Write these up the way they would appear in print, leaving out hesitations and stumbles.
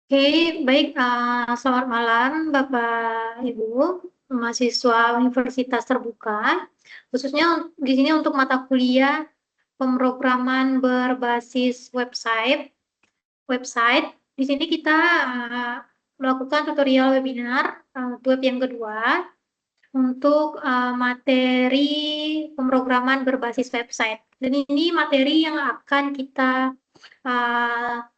Oke, baik. Selamat malam, Bapak Ibu, mahasiswa Universitas Terbuka. Khususnya di sini untuk mata kuliah pemrograman berbasis website. Website. Di sini kita melakukan tutorial webinar web yang kedua untuk materi pemrograman berbasis website. Dan ini materi yang akan kita uh,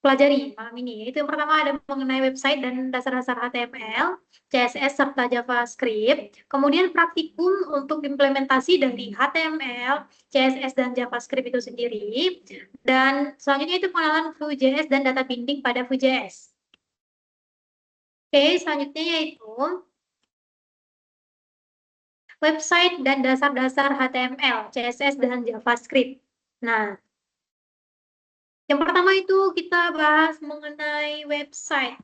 pelajari malam ini. Itu yang pertama ada mengenai website dan dasar-dasar HTML, CSS, serta JavaScript. Kemudian praktikum untuk implementasi dari HTML, CSS, dan JavaScript itu sendiri. Dan selanjutnya itu pengenalan Vue.js dan data binding pada Vue.js. Oke, selanjutnya yaitu website dan dasar-dasar HTML, CSS, dan JavaScript. Nah, yang pertama itu kita bahas mengenai website.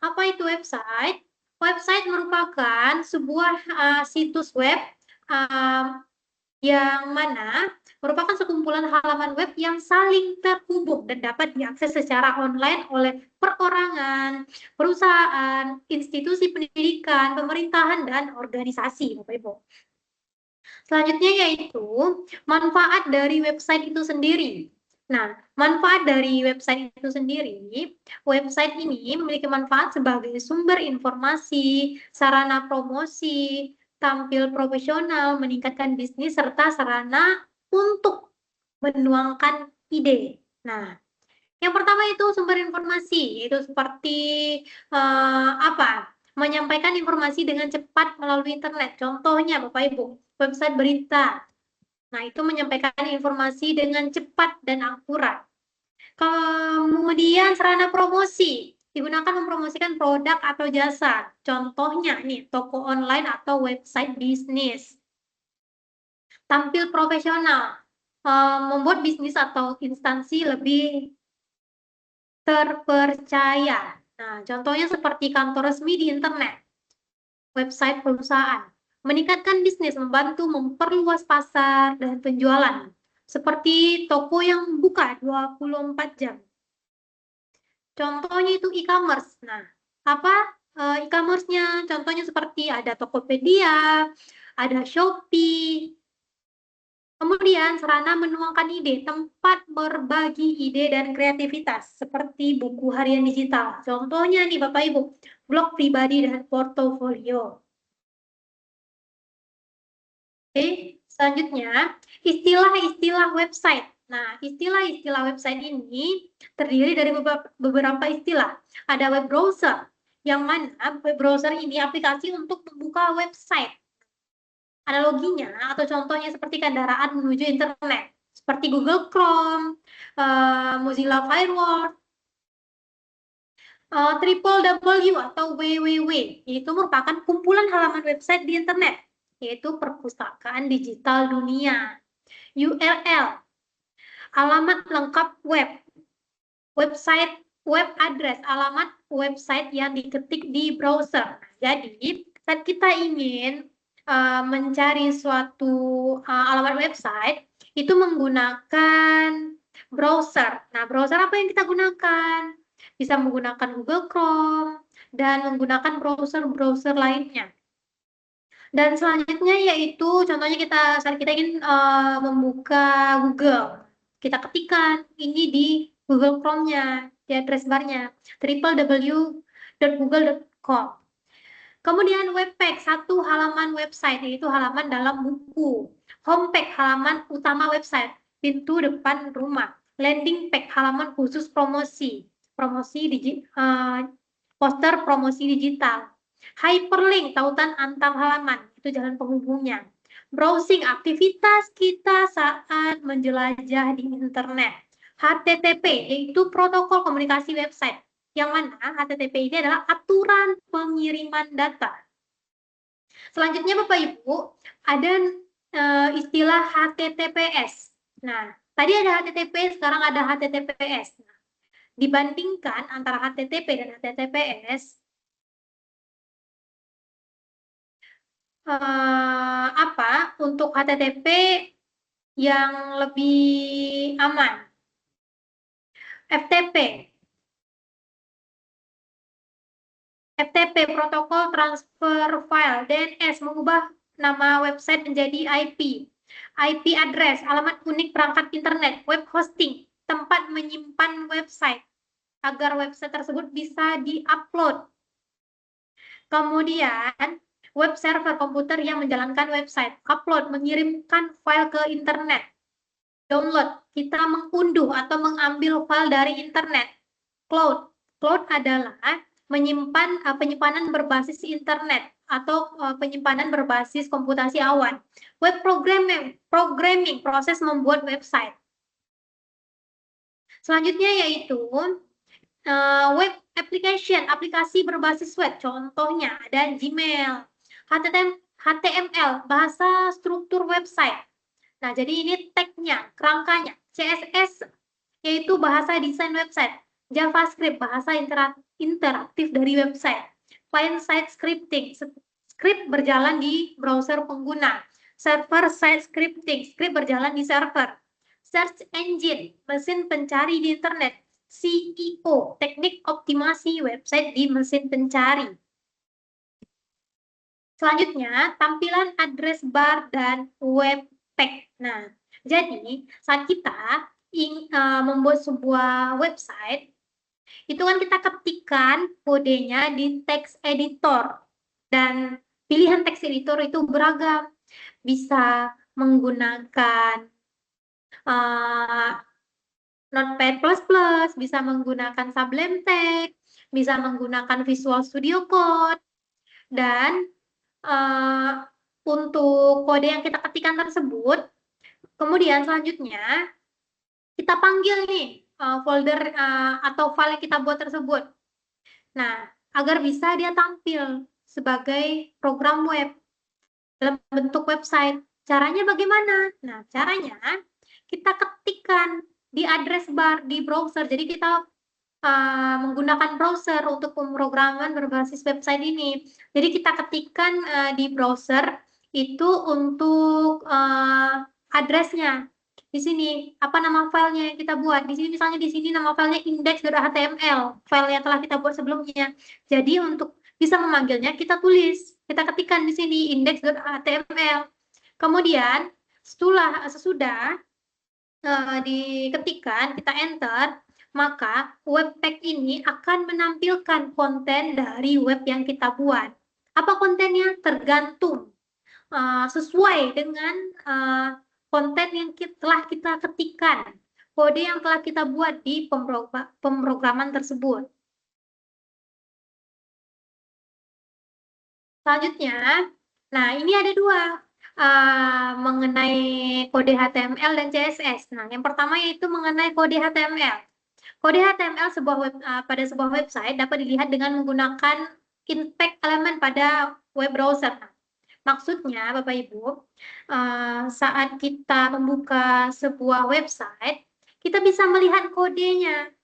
Apa itu website? Website merupakan sebuah situs web uh, yang mana merupakan sekumpulan halaman web yang saling terhubung dan dapat diakses secara online oleh perorangan, perusahaan, institusi pendidikan, pemerintahan, dan organisasi, Bapak Ibu. Selanjutnya yaitu manfaat dari website itu sendiri. Nah, manfaat dari website itu sendiri, website ini memiliki manfaat sebagai sumber informasi, sarana promosi, tampil profesional, meningkatkan bisnis, serta sarana untuk menuangkan ide. Nah, yang pertama itu sumber informasi, yaitu seperti apa? Menyampaikan informasi dengan cepat melalui internet. Contohnya, Bapak Ibu, website berita. Nah, itu menyampaikan informasi dengan cepat dan akurat. Kemudian sarana promosi digunakan mempromosikan produk atau jasa. Contohnya nih, toko online atau website bisnis. Tampil profesional, membuat bisnis atau instansi lebih terpercaya. Nah, contohnya seperti kantor resmi di internet, website perusahaan. Meningkatkan bisnis, membantu memperluas pasar dan penjualan. Seperti toko yang buka 24 jam. Contohnya itu e-commerce. Nah, apa e-commerce-nya? Contohnya seperti ada Tokopedia, ada Shopee. Kemudian sarana menuangkan ide, tempat berbagi ide dan kreativitas, seperti buku harian digital. Contohnya nih Bapak Ibu, blog pribadi dan portofolio. Oke, selanjutnya istilah-istilah website. Nah, istilah-istilah website ini terdiri dari beberapa istilah. Ada web browser, yang mana web browser ini aplikasi untuk membuka website. Analoginya atau contohnya seperti kendaraan menuju internet, seperti Google Chrome, Mozilla Firefox, www atau www, itu merupakan kumpulan halaman website di internet, yaitu perpustakaan digital dunia. URL, alamat lengkap web, website, web address, alamat website yang diketik di browser. Jadi, saat kita ingin mencari suatu alamat website, itu menggunakan browser. Nah, browser apa yang kita gunakan? Bisa menggunakan Google Chrome dan menggunakan browser-browser lainnya. Dan selanjutnya yaitu contohnya saat kita ingin membuka Google, kita ketikkan ini di Google Chrome-nya, di address bar-nya www.google.com. Kemudian web page, satu halaman website, yaitu halaman dalam buku. Home page, halaman utama website, pintu depan rumah. Landing page, halaman khusus promosi, poster promosi digital. Hyperlink, tautan antar halaman, itu jalan penghubungnya. Browsing, aktivitas kita saat menjelajah di internet. HTTP, yaitu protokol komunikasi website, yang mana HTTP ini adalah aturan pengiriman data. Selanjutnya Bapak Ibu, ada istilah HTTPS. Nah, tadi ada HTTP, sekarang ada HTTPS. Nah, dibandingkan antara HTTP dan HTTPS, untuk HTTP yang lebih aman? FTP. FTP, protokol transfer file. DNS, mengubah nama website menjadi IP. IP address, alamat unik perangkat internet. Web hosting, tempat menyimpan website agar website tersebut bisa di-upload. Kemudian, web server, komputer yang menjalankan website. Upload, mengirimkan file ke internet. Download, kita mengunduh atau mengambil file dari internet. Cloud, cloud adalah menyimpan penyimpanan berbasis internet atau penyimpanan berbasis komputasi awan. Web programming, proses membuat website. Selanjutnya yaitu web application, aplikasi berbasis web. Contohnya ada Gmail, HTML, bahasa struktur website. Nah, jadi ini tag-nya, kerangkanya. CSS, yaitu bahasa desain website. JavaScript, bahasa interaktif dari website. Client-side scripting, script berjalan di browser pengguna. Server-side scripting, script berjalan di server. Search engine, mesin pencari di internet. SEO, teknik optimasi website di mesin pencari. Selanjutnya, tampilan address bar dan web tag. Nah, jadi saat kita membuat sebuah website, itu kan kita ketikkan kodenya di text editor. Dan pilihan text editor itu beragam. Bisa menggunakan Notepad++, bisa menggunakan Sublime Text, bisa menggunakan Visual Studio Code, dan untuk kode yang kita ketikkan tersebut, kemudian selanjutnya kita panggil nih folder atau file yang kita buat tersebut. Nah, agar bisa dia tampil sebagai program web dalam bentuk website. Caranya bagaimana? Nah, caranya kita ketikkan di address bar di browser. Jadi kita menggunakan browser untuk pemrograman berbasis website ini. Jadi kita ketikkan di browser itu untuk addressnya. Di sini apa nama filenya yang kita buat? Di sini misalnya di sini nama filenya index.html, file yang telah kita buat sebelumnya. Jadi untuk bisa memanggilnya kita tulis, kita ketikkan di sini index.html. Kemudian sesudah diketikkan, kita enter, maka web page ini akan menampilkan konten dari web yang kita buat. Apa kontennya? Tergantung sesuai dengan konten yang telah kita ketikkan, kode yang telah kita buat di pemrograman tersebut. Selanjutnya, nah ini ada dua mengenai kode HTML dan CSS. Nah, yang pertama yaitu mengenai kode HTML. Kode HTML pada sebuah website dapat dilihat dengan menggunakan inspect elemen pada web browser. Nah, maksudnya, Bapak Ibu, saat kita membuka sebuah website, kita bisa melihat kodenya,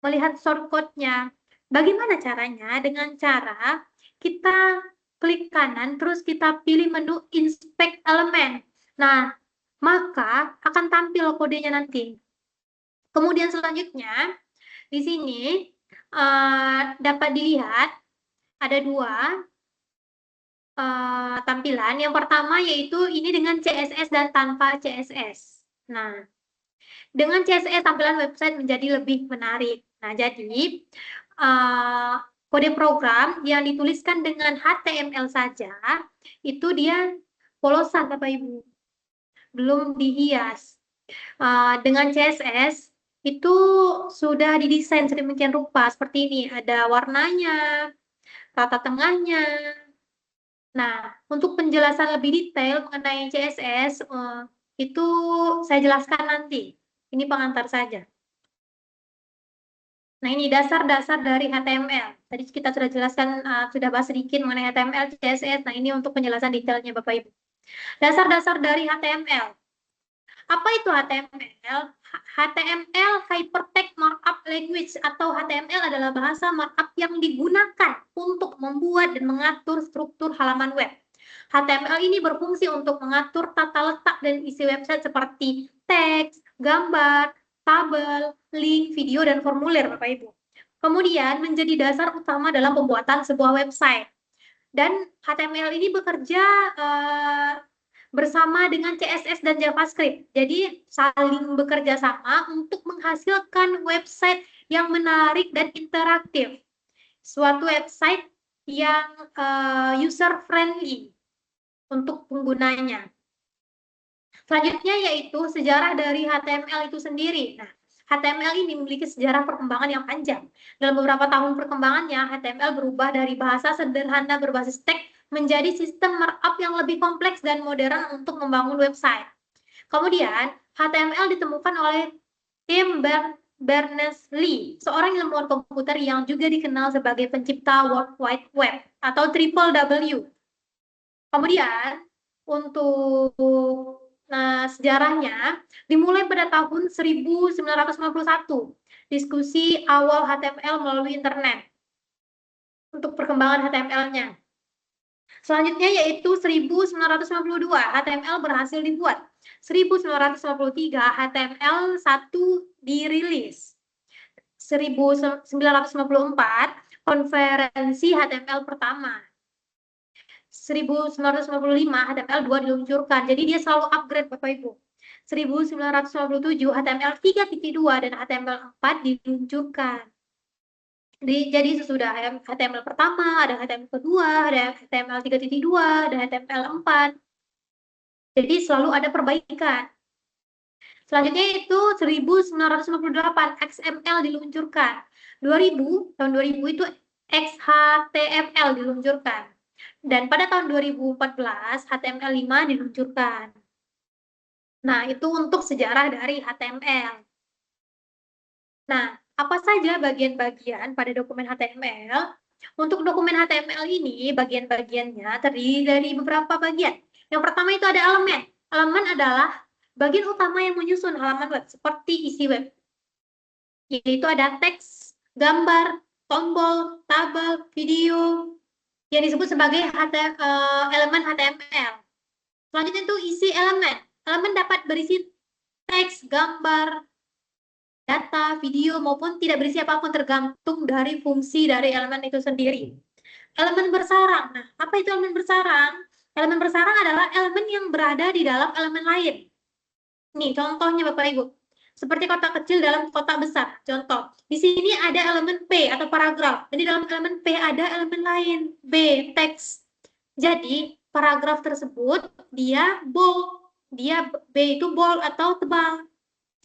melihat shortcode-nya. Bagaimana caranya? Dengan cara kita klik kanan, terus kita pilih menu inspect element. Nah, maka akan tampil kodenya nanti. Kemudian selanjutnya, di sini dapat dilihat ada dua tampilan. Yang pertama yaitu ini dengan CSS dan tanpa CSS. Nah, dengan CSS tampilan website menjadi lebih menarik. Nah, jadi kode program yang dituliskan dengan HTML saja, itu dia polosan, Bapak Ibu. Belum dihias. Dengan CSS, itu sudah didesain sedemikian rupa, seperti ini. Ada warnanya, rata tengahnya. Nah, untuk penjelasan lebih detail mengenai CSS, itu saya jelaskan nanti. Ini pengantar saja. Nah, ini dasar-dasar dari HTML. Tadi kita sudah jelaskan, sudah bahas sedikit mengenai HTML, CSS. Nah, ini untuk penjelasan detailnya, Bapak Ibu. Dasar-dasar dari HTML. Apa itu HTML? HTML Hypertext Markup Language atau HTML adalah bahasa markup yang digunakan untuk membuat dan mengatur struktur halaman web. HTML ini berfungsi untuk mengatur tata letak dan isi website seperti teks, gambar, tabel, link, video, dan formulir, Bapak Ibu. kemudian menjadi dasar utama dalam pembuatan sebuah website. Dan HTML ini bekerja bersama dengan CSS dan JavaScript. Jadi saling bekerja sama untuk menghasilkan website yang menarik dan interaktif. Suatu website yang user friendly untuk penggunanya. Selanjutnya yaitu sejarah dari HTML itu sendiri. Nah, HTML ini memiliki sejarah perkembangan yang panjang. Dalam beberapa tahun perkembangannya, HTML berubah dari bahasa sederhana berbasis teks menjadi sistem markup yang lebih kompleks dan modern untuk membangun website. Kemudian, HTML ditemukan oleh Tim Berners-Lee, seorang ilmuwan komputer yang juga dikenal sebagai pencipta World Wide Web atau Triple W. Kemudian, untuk sejarahnya dimulai pada tahun 1991, diskusi awal HTML melalui internet untuk perkembangan HTML-nya. Selanjutnya yaitu 1992, HTML berhasil dibuat. 1993, HTML1 dirilis. 1994, konferensi HTML pertama. 1995 HTML2 diluncurkan. Jadi dia selalu upgrade Bapak Ibu. 1997 HTML 3.2 dan HTML4 diluncurkan. Jadi sesudah HTML pertama, ada HTML kedua, ada HTML 3.2, dan HTML4. Jadi selalu ada perbaikan. Selanjutnya itu 1998 XML diluncurkan. 2000, tahun 2000 itu XHTML diluncurkan. Dan pada tahun 2014 HTML5 diluncurkan. Nah, itu untuk sejarah dari HTML. Nah, apa saja bagian-bagian pada dokumen HTML? Untuk dokumen HTML ini, bagian-bagiannya terdiri dari beberapa bagian. Yang pertama itu ada elemen. Elemen adalah bagian utama yang menyusun halaman web, seperti isi web. Yaitu ada teks, gambar, tombol, tabel, video, yang disebut sebagai elemen HTML. Selanjutnya itu isi elemen. Elemen dapat berisi teks, gambar, data, video, maupun tidak berisi apapun tergantung dari fungsi dari elemen itu sendiri. Elemen bersarang. Nah, apa itu elemen bersarang? Elemen bersarang adalah elemen yang berada di dalam elemen lain. Nih, contohnya Bapak Ibu. Seperti kotak kecil dalam kotak besar. Contoh, di sini ada elemen P atau paragraf. Jadi dalam elemen P ada elemen lain, B, teks. Jadi, paragraf tersebut dia bold. Dia B itu bold atau tebal.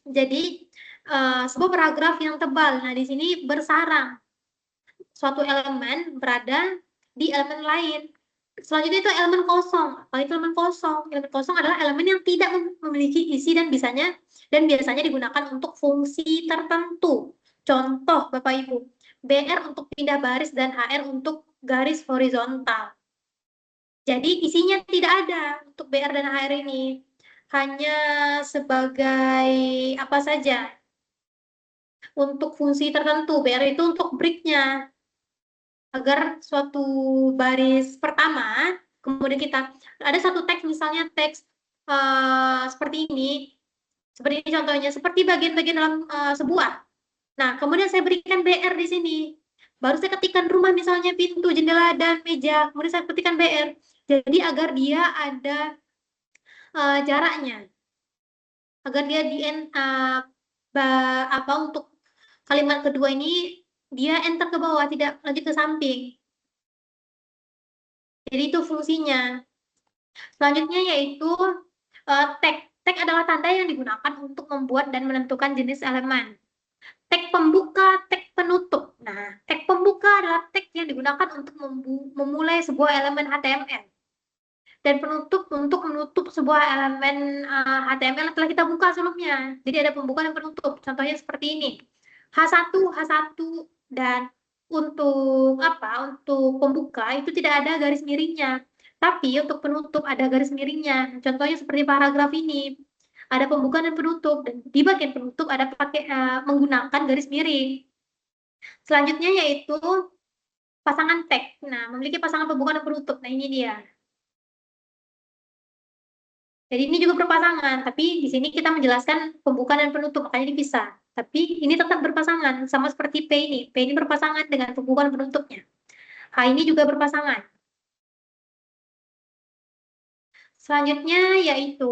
Jadi, sebuah paragraf yang tebal. Nah, di sini bersarang. Suatu elemen berada di elemen lain. Selanjutnya itu elemen kosong. Apa itu elemen kosong? Elemen kosong adalah elemen yang tidak memiliki isi dan biasanya digunakan untuk fungsi tertentu. Contoh Bapak Ibu, BR untuk pindah baris dan HR untuk garis horizontal. Jadi isinya tidak ada untuk BR dan HR ini. Hanya sebagai apa saja? Untuk fungsi tertentu. BR itu untuk break-nya. Agar suatu baris pertama, kemudian kita ada satu teks, misalnya teks seperti ini contohnya, seperti bagian-bagian dalam sebuah. Nah, kemudian saya berikan BR di sini. Baru saya ketikkan rumah, misalnya pintu, jendela, dan meja. Kemudian saya ketikkan BR. Jadi agar dia ada jaraknya. Agar dia untuk kalimat kedua ini dia enter ke bawah, tidak lanjut ke samping. Jadi itu fungsinya. Selanjutnya yaitu tag. Tag adalah tanda yang digunakan untuk membuat dan menentukan jenis elemen. Tag pembuka, tag penutup. Nah, tag pembuka adalah tag yang digunakan untuk memulai sebuah elemen HTML. Dan penutup untuk menutup sebuah elemen HTML yang telah kita buka sebelumnya. Jadi ada pembuka dan penutup. Contohnya seperti ini. H1, dan untuk pembuka itu tidak ada garis miringnya. Tapi untuk penutup ada garis miringnya. Contohnya seperti paragraf ini. Ada pembuka dan penutup, dan di bagian penutup ada menggunakan garis miring. Selanjutnya yaitu pasangan tag. Nah, memiliki pasangan pembuka dan penutup. Nah, ini dia. Jadi ini juga berpasangan, tapi di sini kita menjelaskan pembuka dan penutup, makanya dipisah. Tapi ini tetap berpasangan, sama seperti P ini. P ini berpasangan dengan pembuka dan penutupnya. H ini juga berpasangan. Selanjutnya yaitu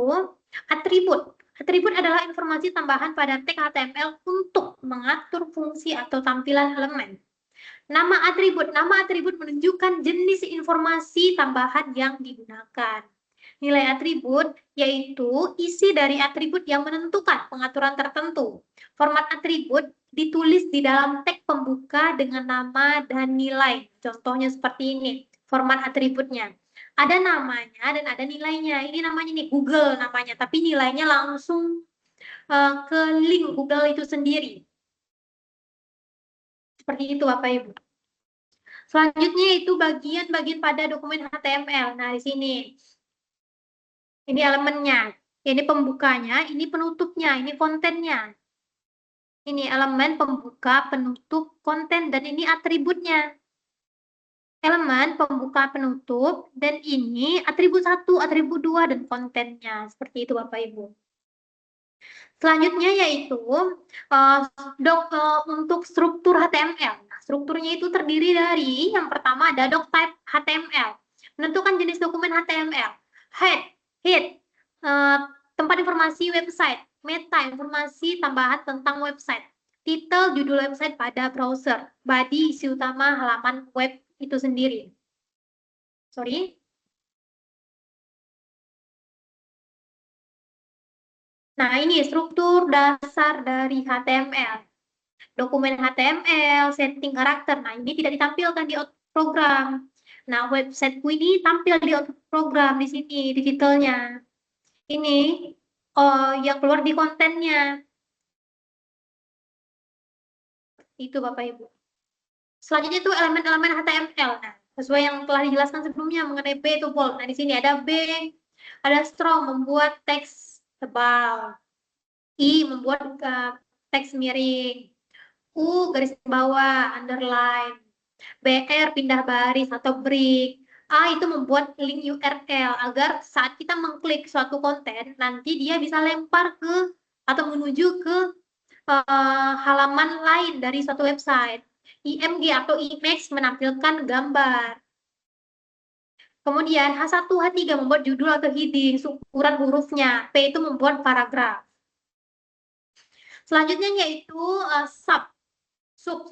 atribut. Atribut adalah informasi tambahan pada teks HTML untuk mengatur fungsi atau tampilan elemen. Nama atribut menunjukkan jenis informasi tambahan yang digunakan. Nilai atribut yaitu isi dari atribut yang menentukan pengaturan tertentu. Format atribut ditulis di dalam teks pembuka dengan nama dan nilai. Contohnya seperti ini, format atributnya. Ada namanya dan ada nilainya. Ini namanya nih Google namanya, tapi nilainya langsung ke link Google itu sendiri. Seperti itu Bapak Ibu. Selanjutnya itu bagian-bagian pada dokumen HTML. Nah, di sini. Ini elemennya, ini pembukanya, ini penutupnya, ini kontennya. Ini elemen pembuka, penutup, konten, dan ini atributnya. Elemen pembuka, penutup, dan ini atribut 1, atribut 2, dan kontennya. Seperti itu Bapak Ibu. Selanjutnya yaitu untuk struktur HTML. Strukturnya itu terdiri dari, yang pertama ada doc type HTML. Menentukan jenis dokumen HTML. Head, tempat informasi website. Meta, informasi tambahan tentang website. Titel, judul website pada browser. Body, isi utama halaman web itu sendiri. Sorry. Nah, ini struktur dasar dari HTML. Dokumen HTML, setting karakter. Nah, ini tidak ditampilkan di output program. Nah, websiteku ini tampil di output program di sini, di titelnya. Ini yang keluar di kontennya. Itu Bapak Ibu. Selanjutnya itu elemen-elemen HTML. Nah, sesuai yang telah dijelaskan sebelumnya mengenai B itu bold. Nah, di sini ada B, ada strong, membuat teks tebal. I, membuat teks miring. U, garis bawah, underline. BR, pindah baris atau break. A, itu membuat link URL agar saat kita mengklik suatu konten, nanti dia bisa lempar ke atau menuju ke halaman lain dari suatu website. IMG atau image menampilkan gambar. Kemudian H1, H3 membuat judul atau heading, ukuran hurufnya. P itu membuat paragraf. Selanjutnya yaitu sub. Sub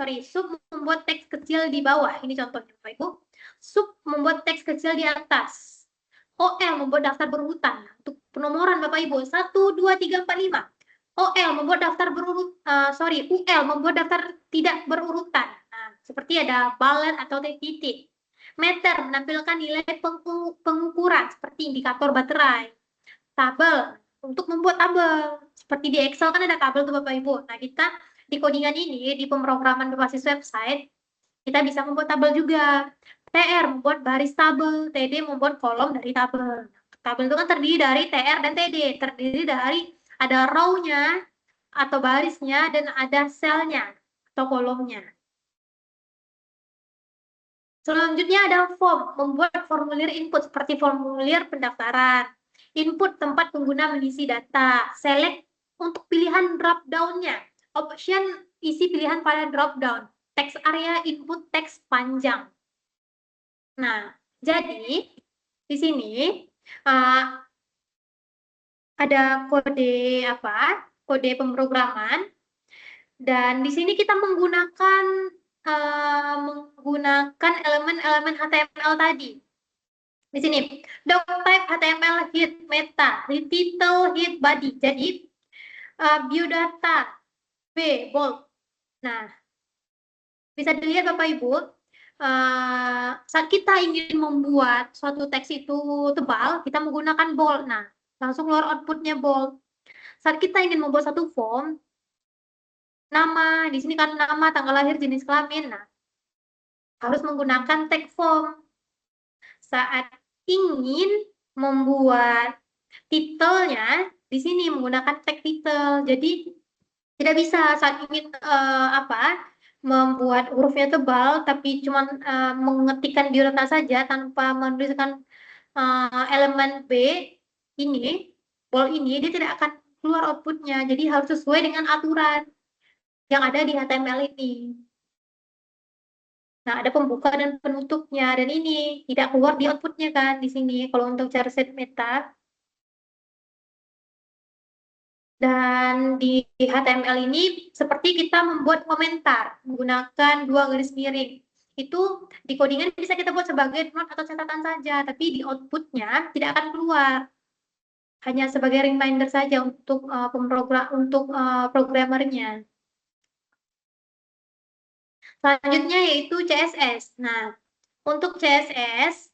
membuat teks kecil di bawah. Ini contohnya Bapak Ibu. Sub membuat teks kecil di atas. OL membuat daftar berurutan. Untuk penomoran Bapak Ibu 1, 2, 3, 4, 5. OL membuat daftar UL membuat daftar tidak berurutan. Nah, seperti ada balet atau titik. Meter menampilkan nilai pengukuran seperti indikator baterai. Tabel untuk membuat tabel. Seperti di Excel kan ada tabel tuh Bapak Ibu. Nah, kita di codingan ini, di pemrograman berbasis website, kita bisa membuat tabel juga. TR membuat baris tabel, TD membuat kolom dari tabel. Tabel itu kan terdiri dari TR dan TD, terdiri dari ada row-nya atau barisnya dan ada sel-nya atau kolomnya. Selanjutnya ada form, membuat formulir input seperti formulir pendaftaran. Input tempat pengguna mengisi data. Select untuk pilihan drop down-nya. Option isi pilihan pada drop down. Text area input teks panjang. Nah, jadi di sini ada kode kode pemrograman, dan di sini kita menggunakan elemen-elemen HTML tadi. Di sini doc type HTML head meta, title head body. Jadi biodata B bold. Nah, bisa dilihat Bapak Ibu, saat kita ingin membuat suatu teks itu tebal, kita menggunakan bold. Nah, langsung keluar outputnya bold. Saat kita ingin membuat satu form, nama, di sini kan nama, tanggal lahir, jenis kelamin. Nah, harus menggunakan tag form. Saat ingin membuat titelnya, di sini menggunakan tag title. Jadi tidak bisa saat ingin membuat hurufnya tebal, tapi cuma mengetikkan biodata saja tanpa menuliskan elemen B ini, bold ini, dia tidak akan keluar outputnya. Jadi harus sesuai dengan aturan yang ada di HTML ini. Nah, ada pembuka dan penutupnya, dan ini tidak keluar di outputnya kan di sini. Kalau untuk cara set meta, dan di HTML ini seperti kita membuat komentar menggunakan 2 garis miring. Itu di codingan bisa kita buat sebagai note atau catatan saja, tapi di outputnya tidak akan keluar. Hanya sebagai reminder saja untuk programmernya. Selanjutnya yaitu CSS. Nah, untuk CSS,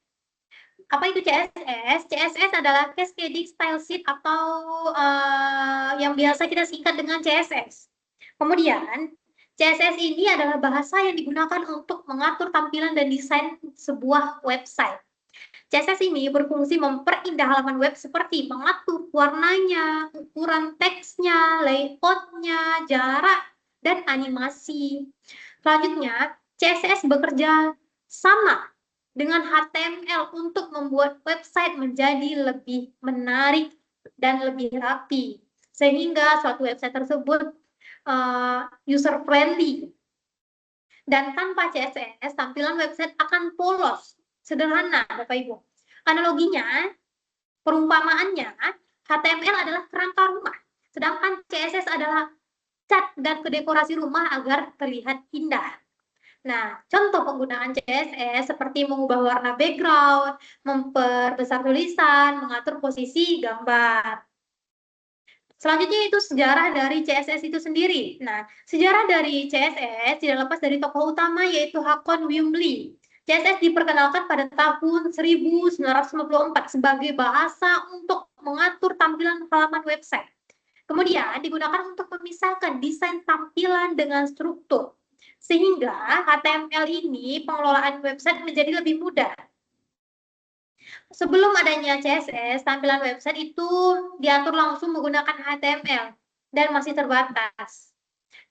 apa itu CSS? CSS adalah Cascading Style Sheet atau yang biasa kita singkat dengan CSS. Kemudian, CSS ini adalah bahasa yang digunakan untuk mengatur tampilan dan desain sebuah website. CSS ini berfungsi memperindah halaman web seperti mengatur warnanya, ukuran teksnya, layoutnya, jarak, dan animasi. Selanjutnya, CSS bekerja sama dengan HTML untuk membuat website menjadi lebih menarik dan lebih rapi, sehingga suatu website tersebut user-friendly. Dan tanpa CSS, tampilan website akan polos, sederhana, Bapak Ibu. Analoginya, perumpamaannya, HTML adalah kerangka rumah, sedangkan CSS adalah cat dan dekorasi rumah agar terlihat indah. Nah, contoh penggunaan CSS seperti mengubah warna background, memperbesar tulisan, mengatur posisi gambar. Selanjutnya itu sejarah dari CSS itu sendiri. Nah, sejarah dari CSS tidak lepas dari tokoh utama yaitu Hakon Wimley. CSS diperkenalkan pada tahun 1994 sebagai bahasa untuk mengatur tampilan halaman website. Kemudian digunakan untuk memisahkan desain tampilan dengan struktur. Sehingga HTML ini pengelolaan website menjadi lebih mudah. Sebelum adanya CSS, tampilan website itu diatur langsung menggunakan HTML dan masih terbatas.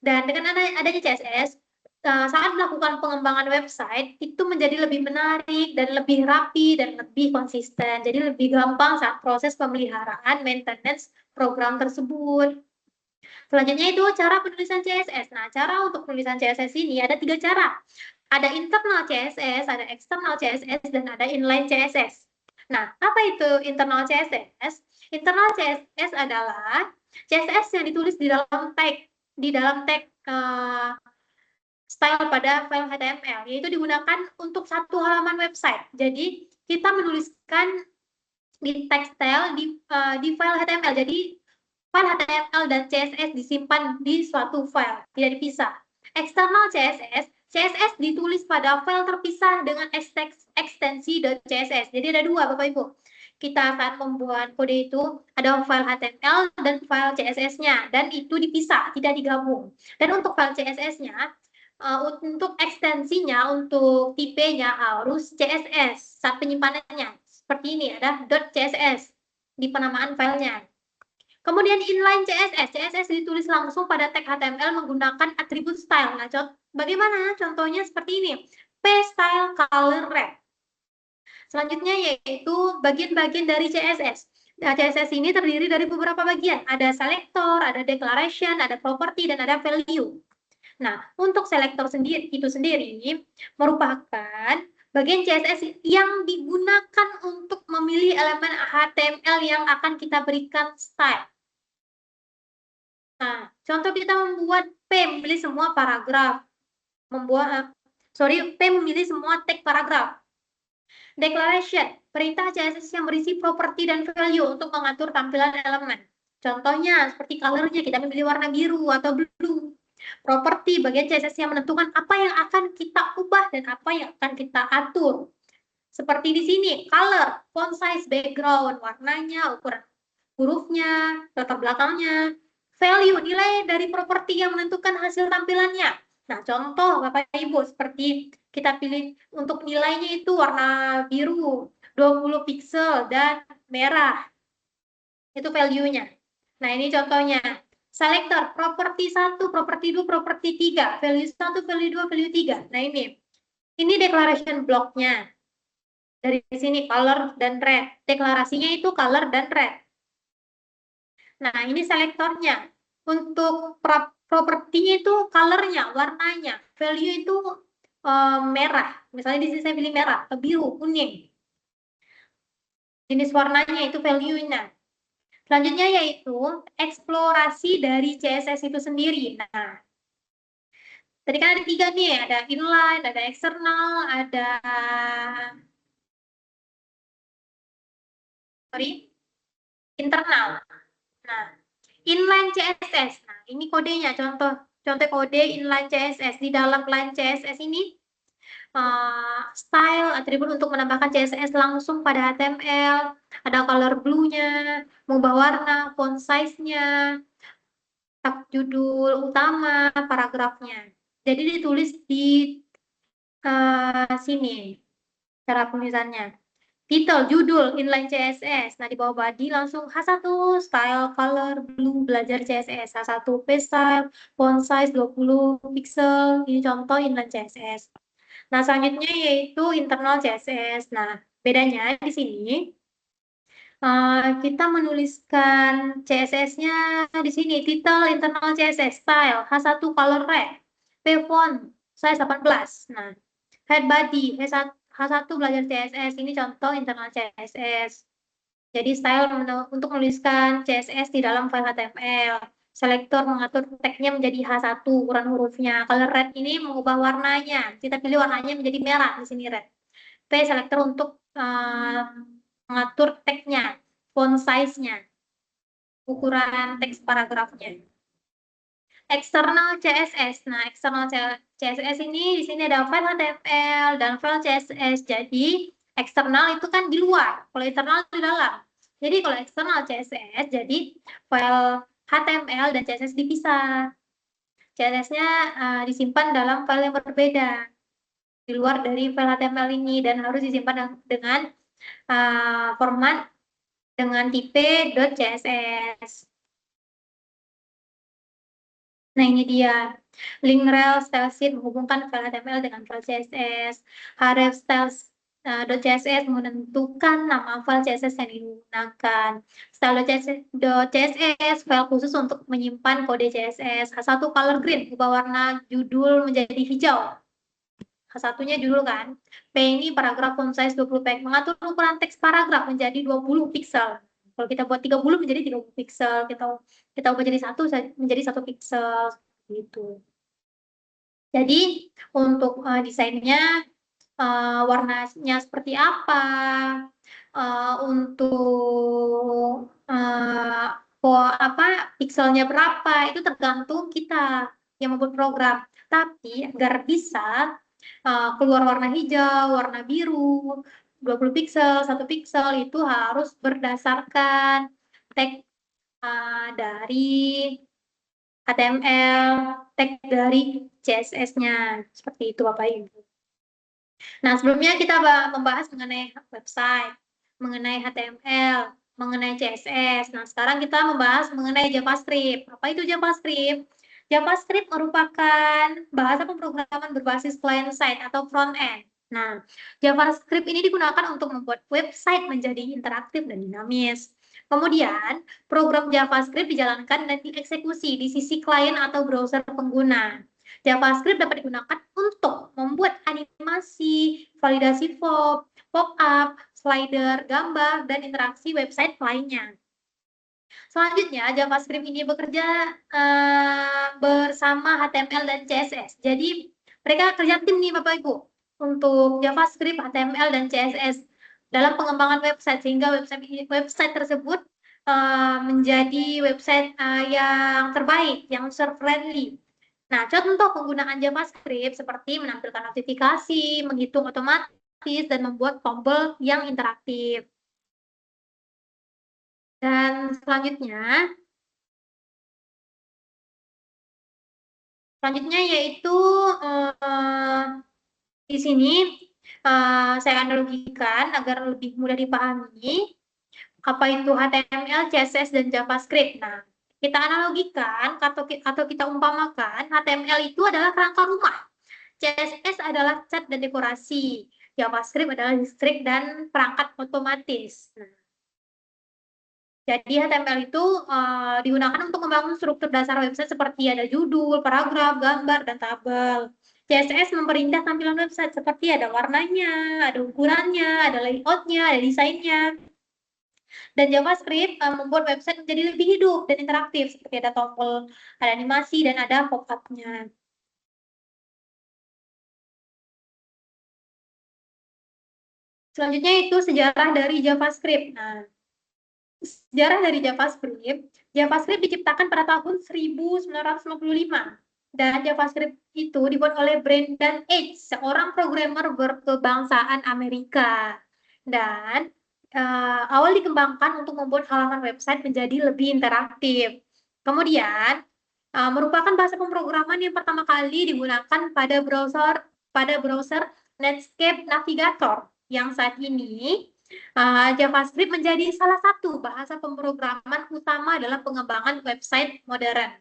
Dan dengan adanya CSS, saat melakukan pengembangan website, itu menjadi lebih menarik dan lebih rapi dan lebih konsisten. Jadi lebih gampang saat proses pemeliharaan maintenance program tersebut. Selanjutnya itu cara penulisan CSS. Nah, cara untuk penulisan CSS ini ada 3 cara. Ada internal CSS, ada external CSS, dan ada inline CSS. Nah, apa itu internal CSS? Internal CSS adalah CSS yang ditulis di dalam tag style pada file HTML, yaitu digunakan untuk satu halaman website. Jadi, kita menuliskan di tag style di file HTML. Jadi, file HTML dan CSS disimpan di suatu file, tidak dipisah. External CSS, CSS ditulis pada file terpisah dengan ekstensi .css. Jadi ada 2, Bapak Ibu. Kita akan membuat kode itu ada file HTML dan file CSS-nya, dan itu dipisah, tidak digabung. Dan untuk file CSS-nya, untuk ekstensinya, untuk tipenya harus CSS saat penyimpanannya. Seperti ini, ada .css di penamaan filenya. Kemudian inline CSS. CSS ditulis langsung pada tag HTML menggunakan atribut style. Nah, bagaimana? Contohnya seperti ini. P-style color red. Selanjutnya yaitu bagian-bagian dari CSS. Nah, CSS ini terdiri dari beberapa bagian. Ada selector, ada declaration, ada property, dan ada value. Nah, untuk selector itu sendiri merupakan bagian CSS yang digunakan untuk memilih elemen HTML yang akan kita berikan style. Nah, contoh kita membuat P memilih semua paragraf. P memilih semua tag paragraf. Declaration, perintah CSS yang berisi properti dan value untuk mengatur tampilan elemen. Contohnya, seperti color-nya, kita memilih warna biru atau blue. Properti, bagian CSS yang menentukan apa yang akan kita ubah dan apa yang akan kita atur. Seperti di sini, color, font size, background, warnanya, ukuran hurufnya, latar belakangnya. Value, nilai dari properti yang menentukan hasil tampilannya. Nah, contoh Bapak Ibu, seperti kita pilih untuk nilainya itu warna biru, 20 pixel, dan merah. Itu value-nya. Nah, ini contohnya. Selector, properti 1, properti 2, properti 3. Value 1, value 2, value 3. Nah, ini. Ini declaration block-nya. Dari sini color dan red. Deklarasinya itu color dan red. Nah, ini selektornya. Untuk propertinya itu colornya, warnanya, value itu merah. Misalnya di sini saya pilih merah, biru, kuning. Jenis warnanya itu value-nya. Selanjutnya yaitu eksplorasi dari CSS itu sendiri. Nah, tadi kan ada 3 nih, ada inline, ada eksternal, ada internal. Nah, inline CSS. Nah, ini kodenya, contoh kode inline CSS. Di dalam line CSS ini style, atribut untuk menambahkan CSS langsung pada HTML, ada color blue-nya, mengubah warna, font size-nya, tab judul utama, paragrafnya. Jadi ditulis di sini cara penulisannya. Title, judul, inline CSS. Nah, di bawah body langsung H1, style, color, blue, belajar CSS. H1, page style, font size 20 pixel. Ini contoh inline CSS. Nah, selanjutnya yaitu internal CSS. Nah, bedanya di sini kita menuliskan CSS-nya di sini, title, internal CSS, style, H1 color red, font size 18. Nah, head body, H1 belajar CSS, ini contoh internal CSS. Jadi style untuk menuliskan CSS di dalam file HTML. Selektor mengatur tag-nya menjadi H1, ukuran hurufnya. Color red ini mengubah warnanya. Kita pilih warnanya menjadi merah di sini red. P selektor untuk mengatur tag-nya, font size-nya, ukuran teks paragrafnya. Eksternal CSS. Nah, eksternal CSS ini di sini ada file HTML dan file CSS. Jadi eksternal itu kan di luar, kalau internal di dalam. Jadi kalau eksternal CSS, jadi file HTML dan CSS dipisah. CSS-nya disimpan dalam file yang berbeda di luar dari file HTML ini dan harus disimpan dengan format dengan tipe .css. Nah, ini dia. Link rel style sheet menghubungkan file HTML dengan file CSS. Href style.css menentukan nama file CSS yang digunakan. Style.css file khusus untuk menyimpan kode CSS. H1 color green, ubah warna judul menjadi hijau. H1-nya judul kan. P ini paragraf font size 20 pixel. Mengatur ukuran teks paragraf menjadi 20 pixel. Kalau kita buat 30 menjadi 30 pixel, kita ubah jadi 1 menjadi 1 pixel gitu. Jadi untuk desainnya warnanya seperti apa, untuk pixelnya berapa itu tergantung kita yang membuat program. Tapi agar bisa keluar warna hijau, warna biru, 20 pixel, 1 pixel itu harus berdasarkan tag dari HTML, tag dari CSS-nya. Seperti itu Bapak Ibu. Nah, sebelumnya kita membahas mengenai website, mengenai HTML, mengenai CSS. Nah, sekarang kita membahas mengenai JavaScript. Apa itu JavaScript? JavaScript merupakan bahasa pemrograman berbasis client-side atau front-end. Nah, JavaScript ini digunakan untuk membuat website menjadi interaktif dan dinamis. Kemudian, program JavaScript dijalankan dan dieksekusi di sisi klien atau browser pengguna. JavaScript dapat digunakan untuk membuat animasi, validasi form, pop-up, slider, gambar, dan interaksi website lainnya. Selanjutnya, JavaScript ini bekerja bersama HTML dan CSS. Jadi, mereka kerja tim nih Bapak Ibu untuk JavaScript, HTML, dan CSS dalam pengembangan website, sehingga website tersebut menjadi website yang terbaik, yang user-friendly. Nah, contoh penggunaan JavaScript seperti menampilkan notifikasi, menghitung otomatis, dan membuat tombol yang interaktif. Dan selanjutnya yaitu di sini saya analogikan agar lebih mudah dipahami apa itu HTML, CSS, dan JavaScript. Nah, kita analogikan atau kita umpamakan HTML itu adalah kerangka rumah. CSS adalah cat dan dekorasi. JavaScript adalah listrik dan perangkat otomatis. Nah, Jadi HTML itu digunakan untuk membangun struktur dasar website seperti ada judul, paragraf, gambar, dan tabel. CSS memperindah tampilan website seperti ada warnanya, ada ukurannya, ada layoutnya, ada desainnya. Dan JavaScript membuat website menjadi lebih hidup dan interaktif, seperti ada tombol, ada animasi, dan ada pop-up-nya. Selanjutnya itu sejarah dari JavaScript. Nah, sejarah dari JavaScript diciptakan pada tahun 1955. Dan JavaScript itu dibuat oleh Brendan Eich, seorang programmer berkebangsaan Amerika. Dan awal dikembangkan untuk membuat halaman website menjadi lebih interaktif. Kemudian, merupakan bahasa pemrograman yang pertama kali digunakan pada browser Netscape Navigator, yang saat ini JavaScript menjadi salah satu bahasa pemrograman utama dalam pengembangan website modern.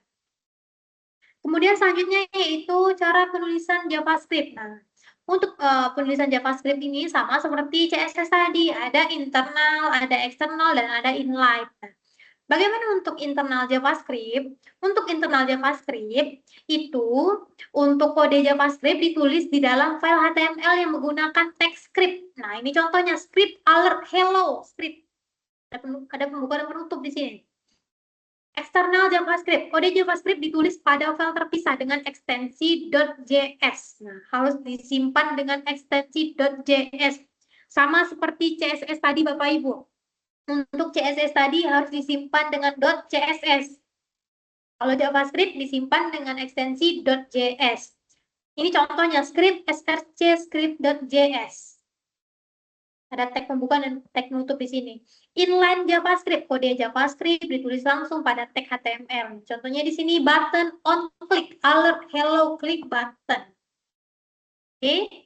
Kemudian selanjutnya yaitu cara penulisan JavaScript. Nah, untuk penulisan JavaScript ini sama seperti CSS tadi, ada internal, ada eksternal, dan ada inline. Nah, bagaimana untuk internal JavaScript? Untuk internal JavaScript itu untuk kode JavaScript ditulis di dalam file HTML yang menggunakan text script. Nah, ini contohnya script alert hello script. Ada pembuka dan penutup di sini. Eksternal JavaScript. Kode JavaScript ditulis pada file terpisah dengan ekstensi .js. Nah, harus disimpan dengan ekstensi .js. Sama seperti CSS tadi Bapak Ibu. Untuk CSS tadi harus disimpan dengan .css. Kalau JavaScript disimpan dengan ekstensi .js. Ini contohnya script src script.js. Ada tag pembuka dan tag penutup di sini. Inline JavaScript, kode JavaScript ditulis langsung pada tag HTML. Contohnya di sini button on click, alert hello click button. Oke.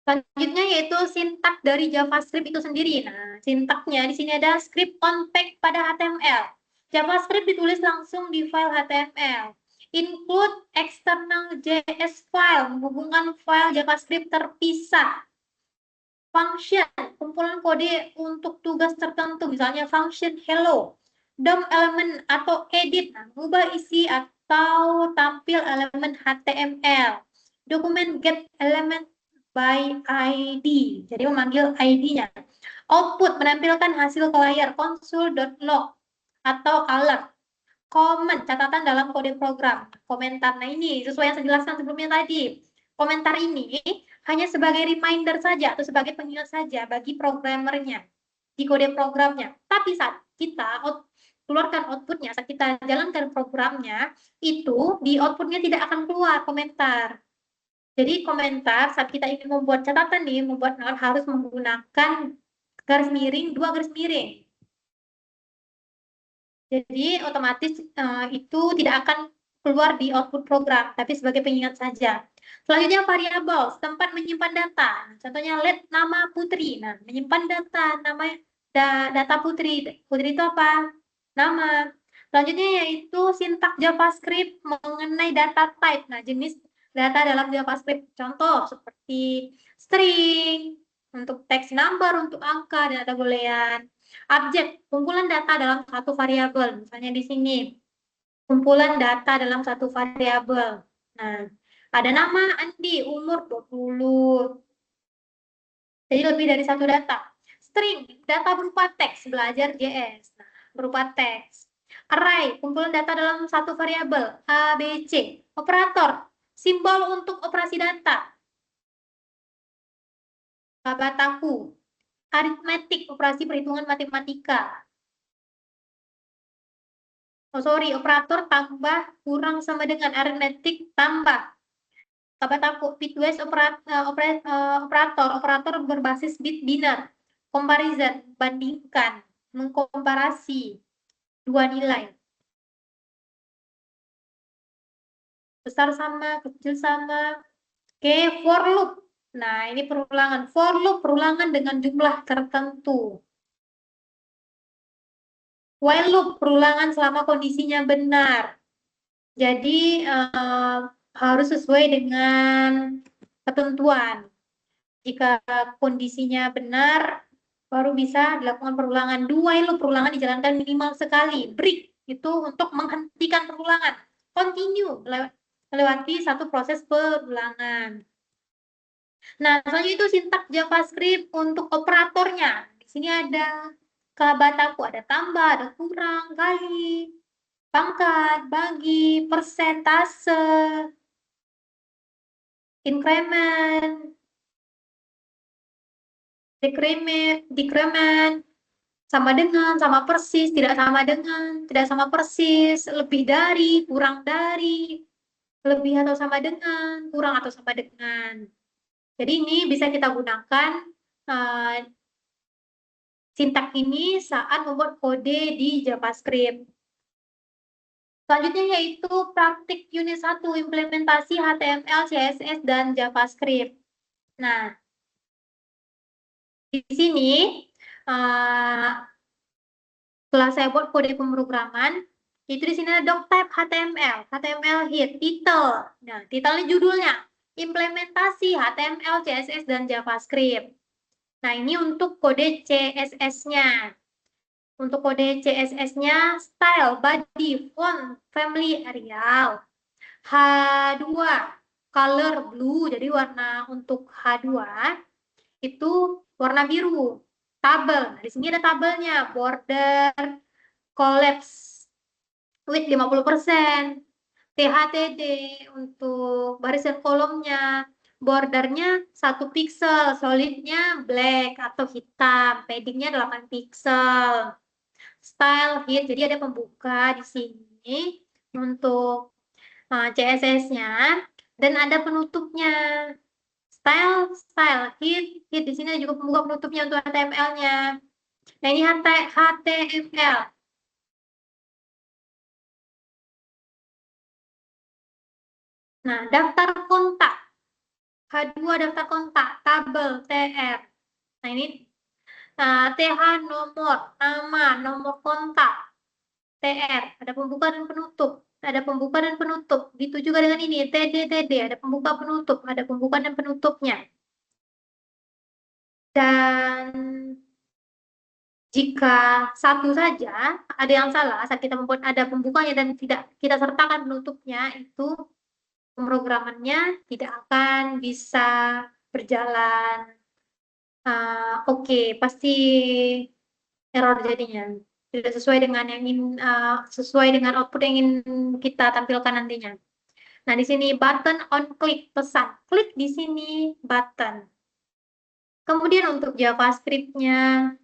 Selanjutnya yaitu sintak dari JavaScript itu sendiri. Nah, sintaknya di sini ada script on page pada HTML. JavaScript ditulis langsung di file HTML. Include external JS file, menghubungkan file JavaScript terpisah. Function, kumpulan kode untuk tugas tertentu, misalnya function hello, DOM element atau edit, mengubah isi atau tampil elemen HTML. Dokumen get element by ID, jadi memanggil ID-nya. Output, menampilkan hasil ke layar, console.log atau alert. Comment, catatan dalam kode program. Komentar, nah ini sesuai yang saya jelaskan sebelumnya tadi. Komentar ini hanya sebagai reminder saja atau sebagai pengingat saja bagi programmernya di kode programnya. Tapi saat kita keluarkan outputnya, saat kita jalankan programnya, itu di outputnya tidak akan keluar komentar. Jadi komentar saat kita ingin membuat catatan nih, membuat note harus menggunakan garis miring, 2 garis miring. Jadi otomatis itu tidak akan keluar di output program, tapi sebagai pengingat saja. Selanjutnya variabel, tempat menyimpan data. Contohnya let nama Putri. Nah, menyimpan data, nama data Putri. Putri itu apa? Nama. Selanjutnya yaitu sintak JavaScript mengenai data type. Nah, jenis data dalam JavaScript. Contoh seperti string, untuk text number, untuk angka, dan data boolean. Objek, kumpulan data dalam satu variabel. Misalnya di sini, kumpulan data dalam satu variabel. Nah, ada nama Andi, umur 20. Jadi lebih dari satu data. String, data berupa teks, belajar JS. Nah, berupa teks. Array, kumpulan data dalam satu variabel, A, B, C. Operator, simbol untuk operasi data. Babataku, aritmetik, operasi perhitungan matematika. Operator tambah kurang sama dengan aritmetik tambah. Babataku, bitwise operator berbasis bit biner. Comparison, bandingkan, mengkomparasi dua nilai. Besar sama, kecil sama. Oke, for loop. Nah, ini perulangan. For loop, perulangan dengan jumlah tertentu. While loop, perulangan selama kondisinya benar. Jadi, harus sesuai dengan ketentuan. Jika kondisinya benar, baru bisa dilakukan perulangan. Do while loop, perulangan dijalankan minimal sekali. Break itu untuk menghentikan perulangan. Continue, melewati satu proses perulangan. Nah, selanjutnya itu sintaks JavaScript untuk operatornya. Di sini ada bataku, ada tambah, ada kurang, kali, pangkat, bagi, persentase, increment, decrement, sama dengan, sama persis, tidak sama dengan, tidak sama persis, lebih dari, kurang dari, lebih atau sama dengan, kurang atau sama dengan. Jadi ini bisa kita gunakan sintaks ini saat membuat kode di JavaScript. Selanjutnya yaitu praktik unit 1, implementasi HTML, CSS, dan JavaScript. Nah, di sini setelah saya buat kode pemrograman, itu di sini ada doctype HTML, HTML head, title. Nah, titelnya judulnya, implementasi HTML, CSS, dan JavaScript. Nah, ini untuk kode CSS-nya. Untuk kode CSS-nya, style, body, font, family, Arial. H2, color blue, jadi warna untuk H2 itu warna biru. Tabel, nah, di sini ada tabelnya, border, collapse, width 50%, THTD untuk baris dan kolomnya, bordernya 1 pixel, solidnya black atau hitam, paddingnya 8 pixel. Style hit, jadi ada pembuka di sini untuk CSS-nya dan ada penutupnya. Style hit di sini ada juga pembuka penutupnya untuk HTML-nya. Nah, ini HTML. Nah, daftar kontak. H2 daftar kontak, tabel, TR. Nah, ini TH nomor, nama, nomor kontak, TR. Ada pembuka dan penutup. Ada pembuka dan penutup. Gitu juga dengan ini, TD, ada pembuka penutup, ada pembuka dan penutupnya. Dan jika satu saja ada yang salah, saat kita membuat ada pembukanya dan tidak kita sertakan penutupnya, itu pemrogramannya tidak akan bisa berjalan. Oke, pasti error jadinya. Tidak sesuai dengan yang ingin, sesuai dengan output yang ingin kita tampilkan nantinya. Nah, di sini button on click, pesan. Klik di sini button. Kemudian untuk JavaScript-nya,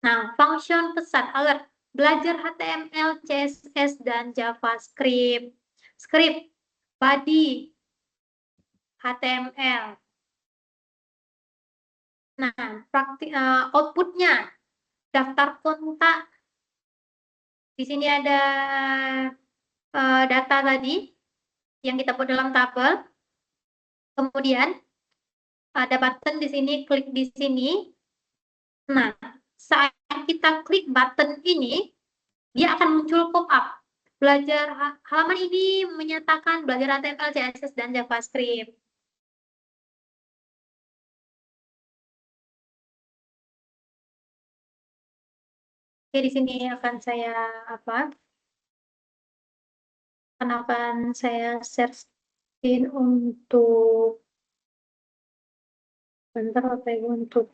nah, function pesan alert, belajar HTML, CSS, dan JavaScript. Script, body, HTML. Nah, outputnya, daftar kontak. Di sini ada data tadi yang kita buat dalam tabel. Kemudian ada button di sini, klik di sini. Nah, saat kita klik button ini, dia akan muncul pop-up. Belajar halaman ini menyatakan belajar HTML, CSS, dan JavaScript. Oke, di sini akan saya share screen untuk bentar apa ya untuk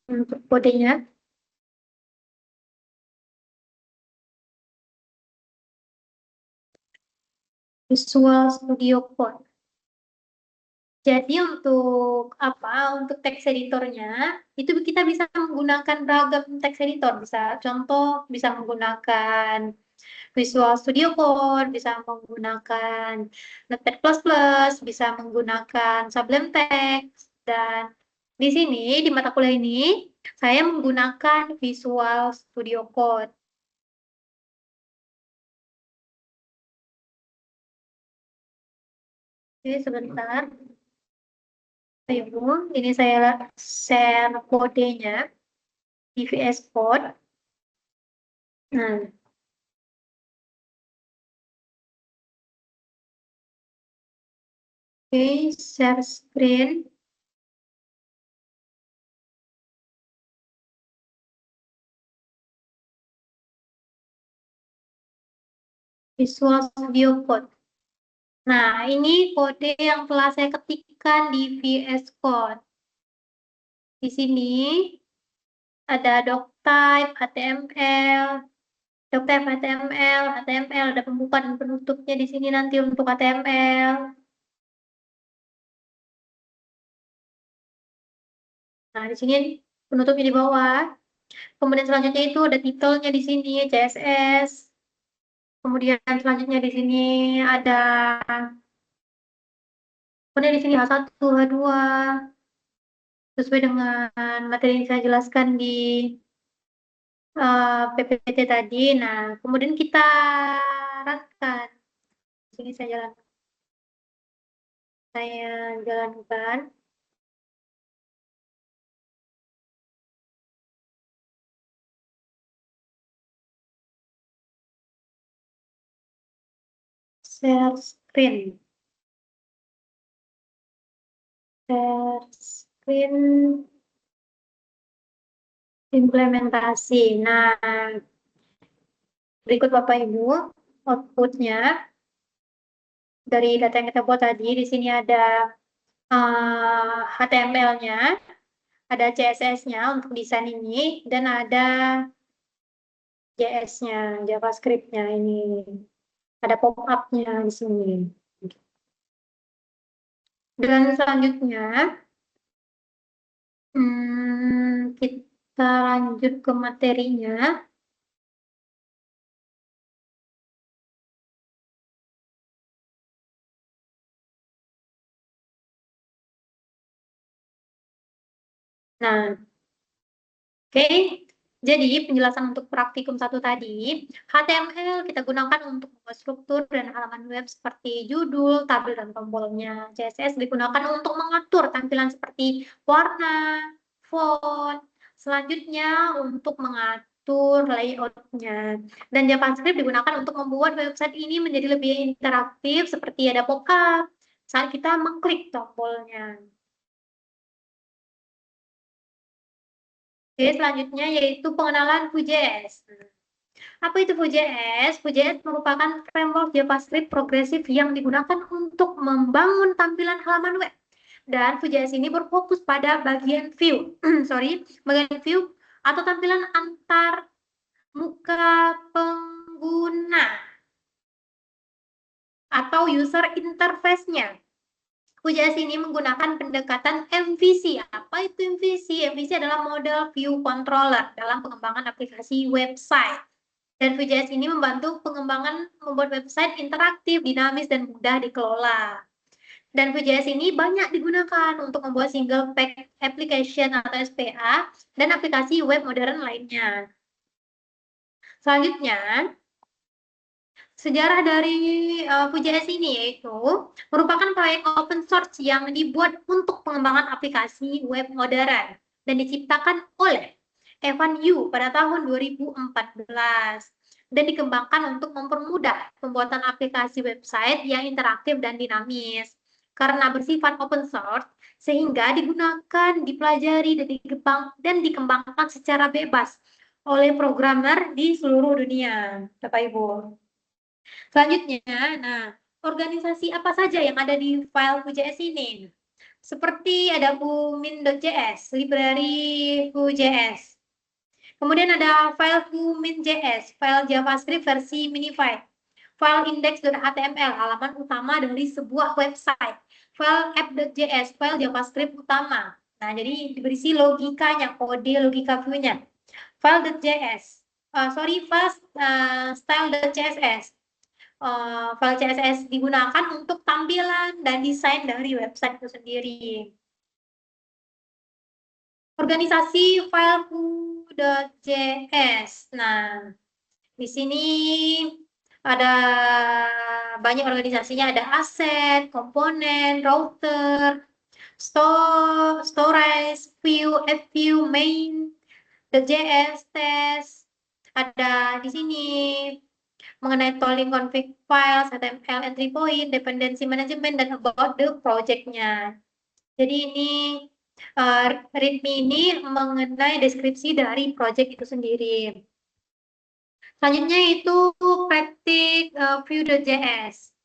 untuk kodenya. Visual Studio Code. Jadi untuk untuk text editornya itu kita bisa menggunakan beragam text editor. Bisa contoh bisa menggunakan Visual Studio Code, bisa menggunakan Notepad++, bisa menggunakan Sublime Text, dan di sini di mata kuliah ini saya menggunakan Visual Studio Code. Oke, sebentar. Ayo, ini saya share kodenya di VS Code. Nah, Oke, share screen. Visual Studio Code. Nah, ini kode yang telah saya ketikkan di VS Code. Di sini ada doctype, HTML, doctype HTML, ada pembuka dan penutupnya di sini nanti untuk HTML. Nah, di sini penutupnya di bawah. Kemudian selanjutnya itu ada titelnya di sini, CSS. Kemudian selanjutnya di sini ada, kemudian di sini H1, H2, sesuai dengan materi yang saya jelaskan di PPT tadi. Nah, kemudian kita runkan. Di sini saya jalankan. Share screen. Share screen implementasi. Nah, berikut Bapak Ibu outputnya dari data yang kita buat tadi. Di sini ada HTML-nya, ada CSS-nya untuk desain ini, dan ada JS-nya, JavaScript-nya ini. Ada pop-up-nya di sini. Dan selanjutnya, kita lanjut ke materinya. Nah, oke. Jadi penjelasan untuk praktikum 1 tadi, HTML kita gunakan untuk membuat struktur dan halaman web seperti judul, tabel, dan tombolnya. CSS digunakan untuk mengatur tampilan seperti warna, font. Selanjutnya untuk mengatur layout-nya. Dan JavaScript digunakan untuk membuat website ini menjadi lebih interaktif seperti ada pop-up saat kita mengklik tombolnya. Oke, selanjutnya yaitu pengenalan Vue.js. Apa itu Vue.js? Vue.js merupakan framework JavaScript progresif yang digunakan untuk membangun tampilan halaman web. Dan Vue.js ini berfokus pada bagian view, bagian view atau tampilan antar muka pengguna atau user interface-nya. Vue.js ini menggunakan pendekatan MVC. Apa itu MVC? MVC adalah model view controller dalam pengembangan aplikasi website. Dan Vue.js ini membantu pengembangan membuat website interaktif, dinamis, dan mudah dikelola. Dan Vue.js ini banyak digunakan untuk membuat single page application atau SPA dan aplikasi web modern lainnya. Selanjutnya, sejarah dari Vue.js ini yaitu merupakan proyek open source yang dibuat untuk pengembangan aplikasi web modern dan diciptakan oleh Evan You pada tahun 2014 dan dikembangkan untuk mempermudah pembuatan aplikasi website yang interaktif dan dinamis. Karena bersifat open source, sehingga digunakan, dipelajari, dan dikembangkan secara bebas oleh programmer di seluruh dunia, Bapak Ibu. Selanjutnya, nah, organisasi apa saja yang ada di file Vue.js ini? Seperti ada Vuemin.js, library Vue.js. Kemudian ada file Vuemin.js, file JavaScript versi minified. File index.html, halaman utama dari sebuah website. File app.js, file JavaScript utama. Nah, jadi berisi logikanya, kode logika Vue-nya. File.js, file style.css. File CSS digunakan untuk tampilan dan desain dari website itu sendiri. Organisasi file Vue.js. Nah, di sini ada banyak organisasinya, ada aset, komponen, router, storage, view, FView, main, .js, test. Ada di sini mengenai tooling config files, HTML entry point, dependency management, dan about the project-nya. Jadi ini README ini mengenai deskripsi dari project itu sendiri. Selanjutnya itu praktik Vue.js.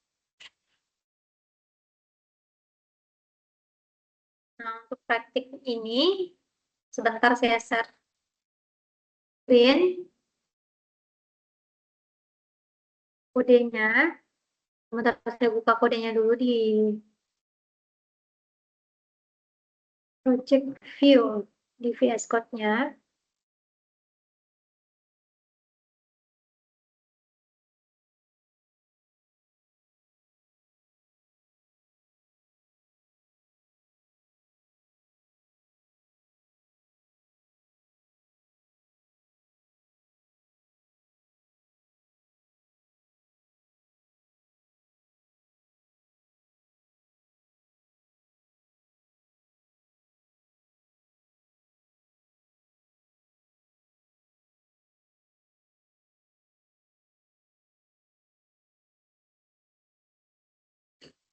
Nah, untuk praktik ini, sebentar saya share screen kodenya. Sebentar saya buka kodenya dulu di Project Vue, di VS Code-nya.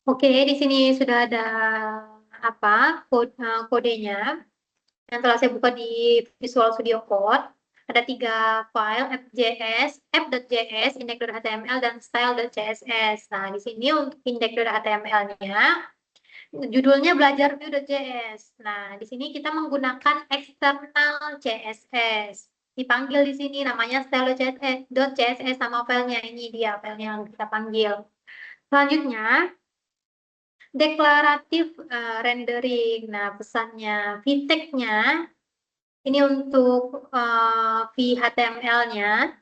Oke, di sini sudah ada kodenya yang telah saya buka di Visual Studio Code. Ada 3 file, app.js, app.js, index.html, dan style.css. Nah, di sini untuk index.html-nya, judulnya belajar Vue.js. Nah, di sini kita menggunakan external CSS. Dipanggil di sini namanya style.css, nama filenya. Ini dia file yang kita panggil. Selanjutnya, deklaratif rendering. Nah, pesannya VTEX-nya ini untuk vHTML-nya,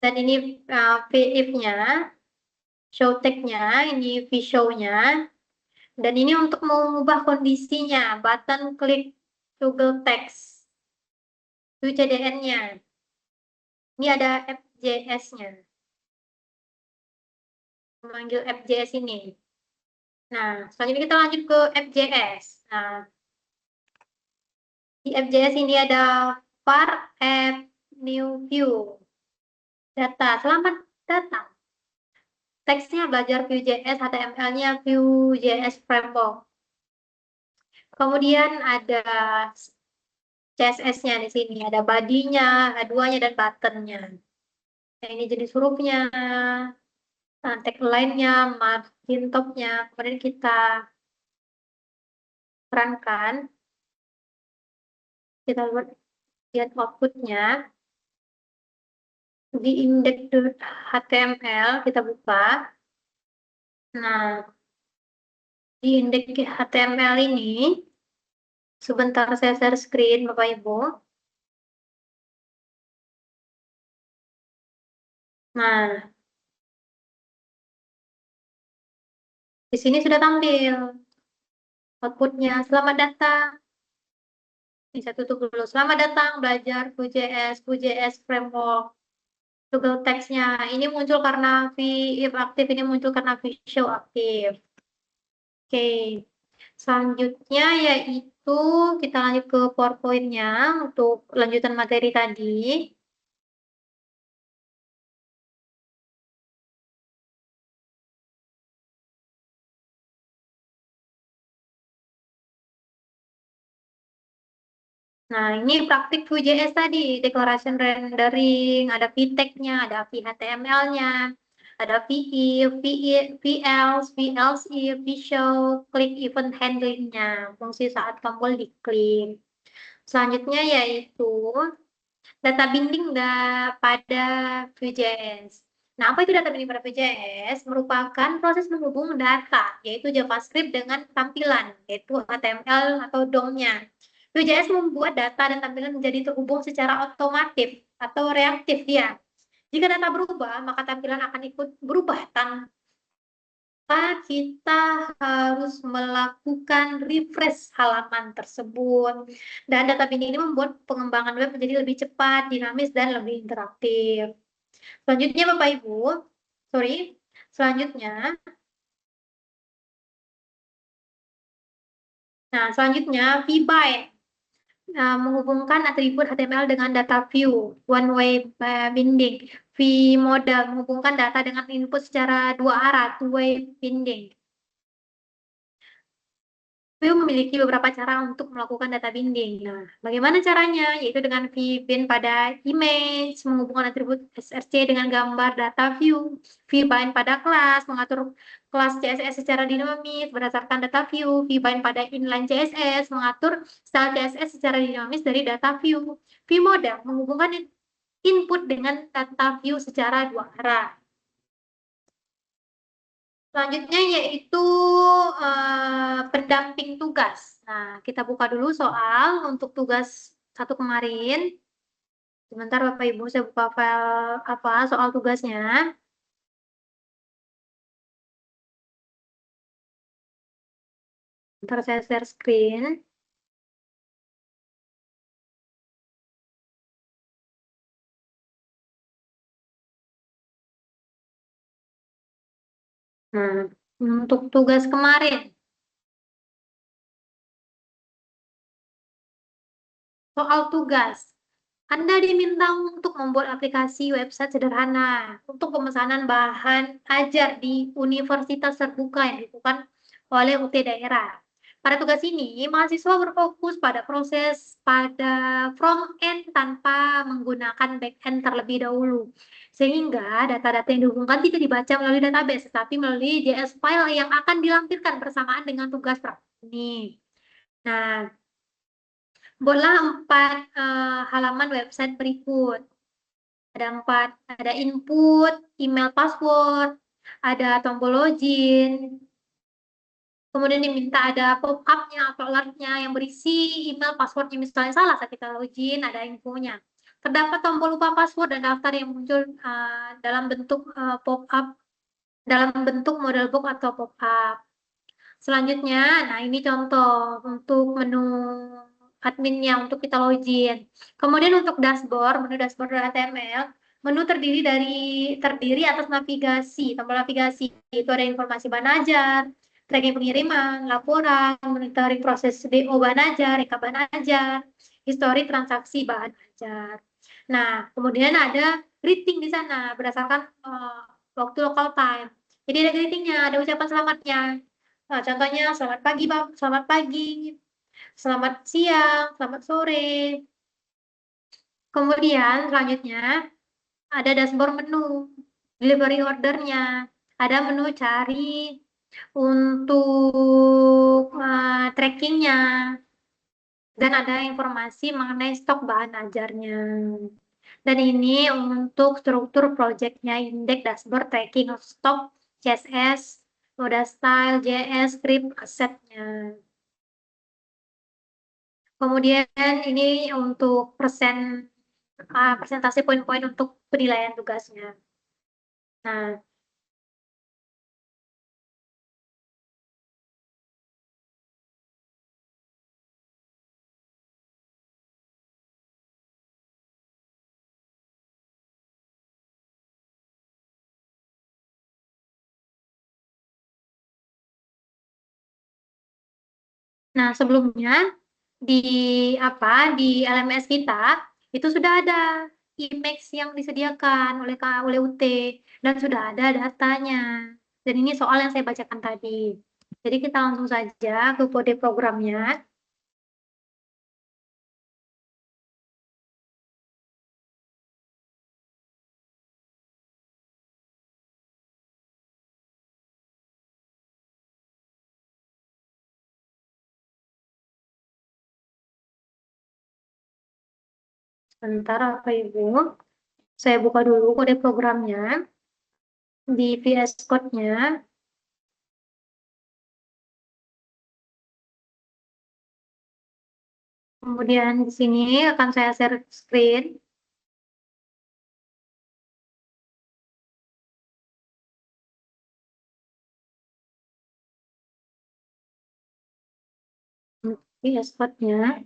dan ini vIF-nya, show tag-nya, ini vShow-nya, dan ini untuk mengubah kondisinya, button klik toggle text, itu CDN-nya. Ini ada app.js-nya, memanggil app.js ini. Nah, selanjutnya kita lanjut ke app.js. Nah, di app.js ini ada var app new view data. Selamat datang. Teksnya belajar Vue.js, HTML-nya Vue.js Framework. Kemudian ada CSS-nya di sini, ada body-nya, H2-nya, dan button-nya. Nah, ini jenis hurufnya, tagline-nya, margin top-nya. Kemudian kita perankan, kita lihat output-nya. Di index.html kita buka. Nah, di index.html ini, sebentar saya share screen, Bapak Ibu. Nah, di sini sudah tampil outputnya. Selamat datang. Bisa tutup dulu. Selamat datang belajar Vue.js Framework. Google Text-nya ini muncul karena vIF aktif, ini muncul karena vShow aktif. Oke, selanjutnya yaitu kita lanjut ke PowerPoint-nya untuk lanjutan materi tadi. Nah, ini praktik Vue.js tadi, declaration rendering, ada vTag-nya, ada vHTML-nya, ada vIF, vElse, vElseIf, vShow, click event handling-nya, fungsi saat tombol diklik. Selanjutnya yaitu data binding pada Vue.js. Nah, apa itu data binding pada Vue.js? Merupakan proses menghubung data, yaitu JavaScript dengan tampilan, yaitu HTML atau DOM-nya. Vue.js membuat data dan tampilan menjadi terhubung secara otomatis atau reaktif dia. Jika data berubah, maka tampilan akan ikut berubah tanpa kita harus melakukan refresh halaman tersebut. Dan data binding ini membuat pengembangan web menjadi lebih cepat, dinamis, dan lebih interaktif. Selanjutnya, Bapak Ibu, selanjutnya, vBind. menghubungkan atribut HTML dengan data view, one way binding, vModal, menghubungkan data dengan input secara dua arah, two way binding. Vue memiliki beberapa cara untuk melakukan data binding. Nah, bagaimana caranya? Yaitu dengan vbind pada image, menghubungkan atribut src dengan gambar data view, vbind pada kelas, mengatur kelas CSS secara dinamis berdasarkan data view, vbind pada inline CSS, mengatur style CSS secara dinamis dari data view, vmodal, menghubungkan input dengan data view secara dua arah. Selanjutnya yaitu pendamping tugas. Nah, kita buka dulu soal untuk tugas satu kemarin. Sebentar Bapak Ibu, saya buka file soal tugasnya. Ntar saya share screen. Nah, untuk tugas kemarin, soal tugas. Anda diminta untuk membuat aplikasi website sederhana untuk pemesanan bahan ajar di universitas terbuka yang dilakukan oleh UT daerah. Pada tugas ini, mahasiswa berfokus pada proses pada front end tanpa menggunakan back end terlebih dahulu. Sehingga data-data yang dihubungkan tidak dibaca melalui database, tetapi melalui JS file yang akan dilampirkan bersamaan dengan tugas praktik ini. Nah, buatlah 4 halaman website berikut. Ada 4, ada input, email password, ada tombol login, kemudian diminta ada pop-up-nya atau alert-nya yang berisi email passwordnya misalnya salah saat kita login, ada infonya. Terdapat tombol lupa password dan daftar yang muncul dalam bentuk pop-up, dalam bentuk model box atau pop-up. Selanjutnya, nah ini contoh untuk menu adminnya untuk kita login. Kemudian untuk dashboard, menu dashboard HTML, menu terdiri atas navigasi, tombol navigasi itu ada informasi bahan ajar, tracking pengiriman, laporan, monitoring proses DO bahan ajar, rekap bahan ajar, histori transaksi bahan ajar. Nah, kemudian ada greeting di sana berdasarkan waktu local time. Jadi ada greetingnya, ada ucapan selamatnya. Nah, contohnya selamat pagi, Pak. Selamat pagi, selamat siang, selamat sore. Kemudian selanjutnya ada dashboard menu, delivery ordernya, ada menu cari untuk trackingnya, dan ada informasi mengenai stok bahan ajarnya. Dan ini untuk struktur projectnya, indeks, dashboard, tracking, stok, CSS, modal style, JS, script, asetnya. Kemudian ini untuk presentasi poin-poin untuk penilaian tugasnya. Nah, sebelumnya di di LMS kita itu sudah ada image yang disediakan oleh UT dan sudah ada datanya. Dan ini soal yang saya bacakan tadi. Jadi kita langsung saja ke kode programnya. Sebentar Bapak Ibu. Saya buka dulu kode programnya di VS Code-nya. Kemudian di sini akan saya share screen. VS Code-nya.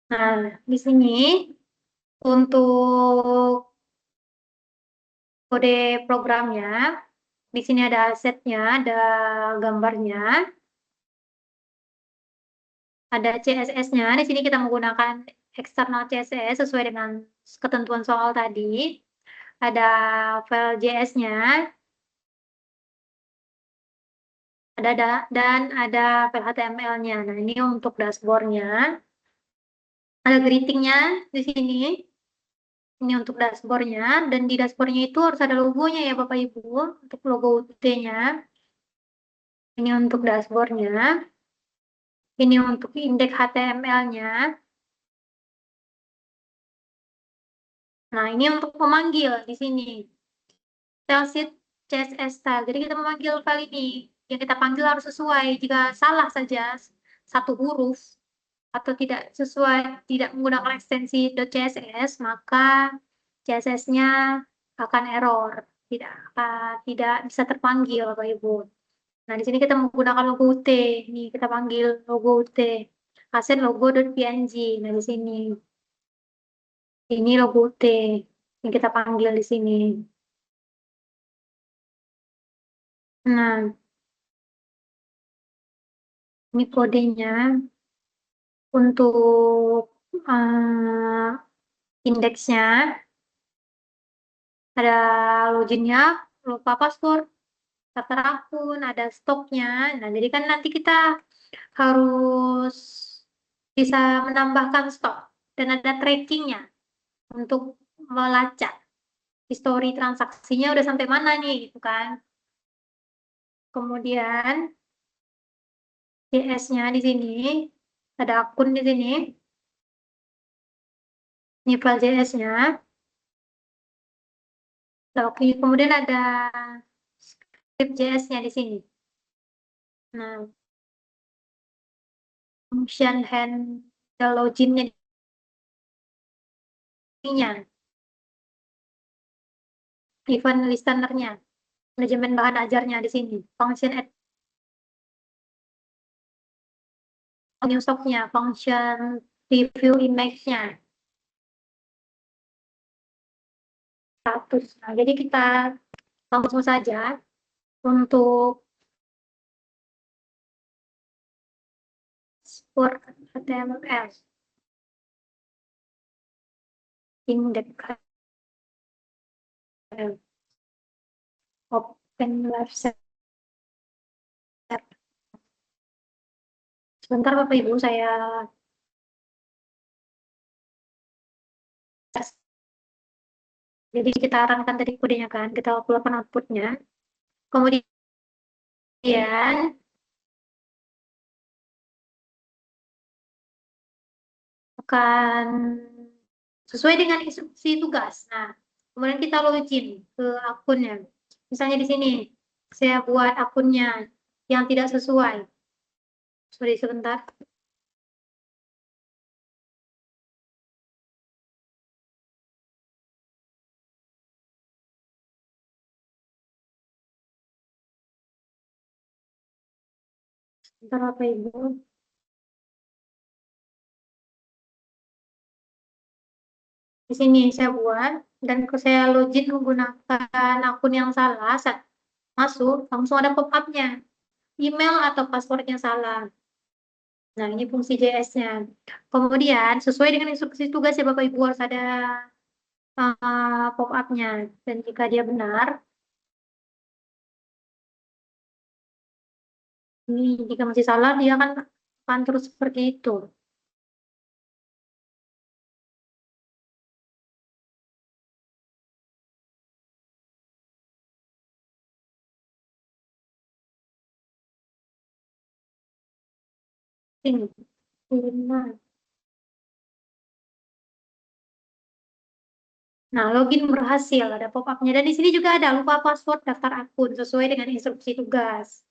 Nah, di sini Untuk kode programnya, di sini ada asetnya, ada gambarnya, ada CSS-nya. Di sini kita menggunakan eksternal CSS sesuai dengan ketentuan soal tadi. Ada file JS-nya, dan ada file HTML-nya. Nah, ini untuk dashboard-nya. Ada greeting-nya di sini. Ini untuk dashboard-nya, dan di dashboard-nya itu harus ada logonya ya Bapak Ibu, untuk logo UT-nya. Ini untuk dashboard-nya. Ini untuk indeks HTML-nya. Nah, ini untuk memanggil di sini. Style sheet CSS style. Jadi kita memanggil file ini. Yang kita panggil harus sesuai. Jika salah saja satu huruf atau tidak sesuai, tidak menggunakan ekstensi .css, maka CSS-nya akan error. Tidak bisa terpanggil, Bapak Ibu. Nah, di sini kita menggunakan logo UT. Nih, kita panggil logo UT. Aset logo.png. Nah, di sini. Ini logo UT yang kita panggil di sini. Nah, ini kodenya untuk indeksnya. Ada loginnya, lupa password, daftar akun, ada stoknya. Nah, jadi kan nanti kita harus bisa menambahkan stok dan ada trackingnya untuk melacak histori transaksinya udah sampai mana nih, gitu kan. Kemudian JS-nya di sini, ada akun di sini. Ini file JS-nya. Oke, kemudian ada script JS-nya di sini. Nah, function handle login-nya event listener-nya, manajemen bahan ajarnya di sini, function add new stock-nya, function review image-nya, status. Nah, jadi kita langsung saja untuk support HTML, index open website. Sebentar Bapak Ibu, saya tes. Jadi kita arahkan tadi kodenya kan, kita keluarkan outputnya. Kemudian akan sesuai dengan instruksi tugas. Nah, kemudian kita login ke akunnya. Misalnya di sini, saya buat akunnya yang tidak sesuai. Sorry, sebentar. Sebentar, Bapak Ibu. Di sini saya buat, dan saya login menggunakan akun yang salah, saat masuk, langsung ada pop-up-nya. Email atau passwordnya salah. Nah, ini fungsi JS-nya. Kemudian, sesuai dengan instruksi tugas ya Bapak Ibu, harus ada pop-up-nya. Dan jika dia benar, ini jika masih salah, dia akan terus seperti itu. Ini. Benar. Nah, login berhasil, ada pop-up-nya. Dan di sini juga ada lupa password daftar akun sesuai dengan instruksi tugas.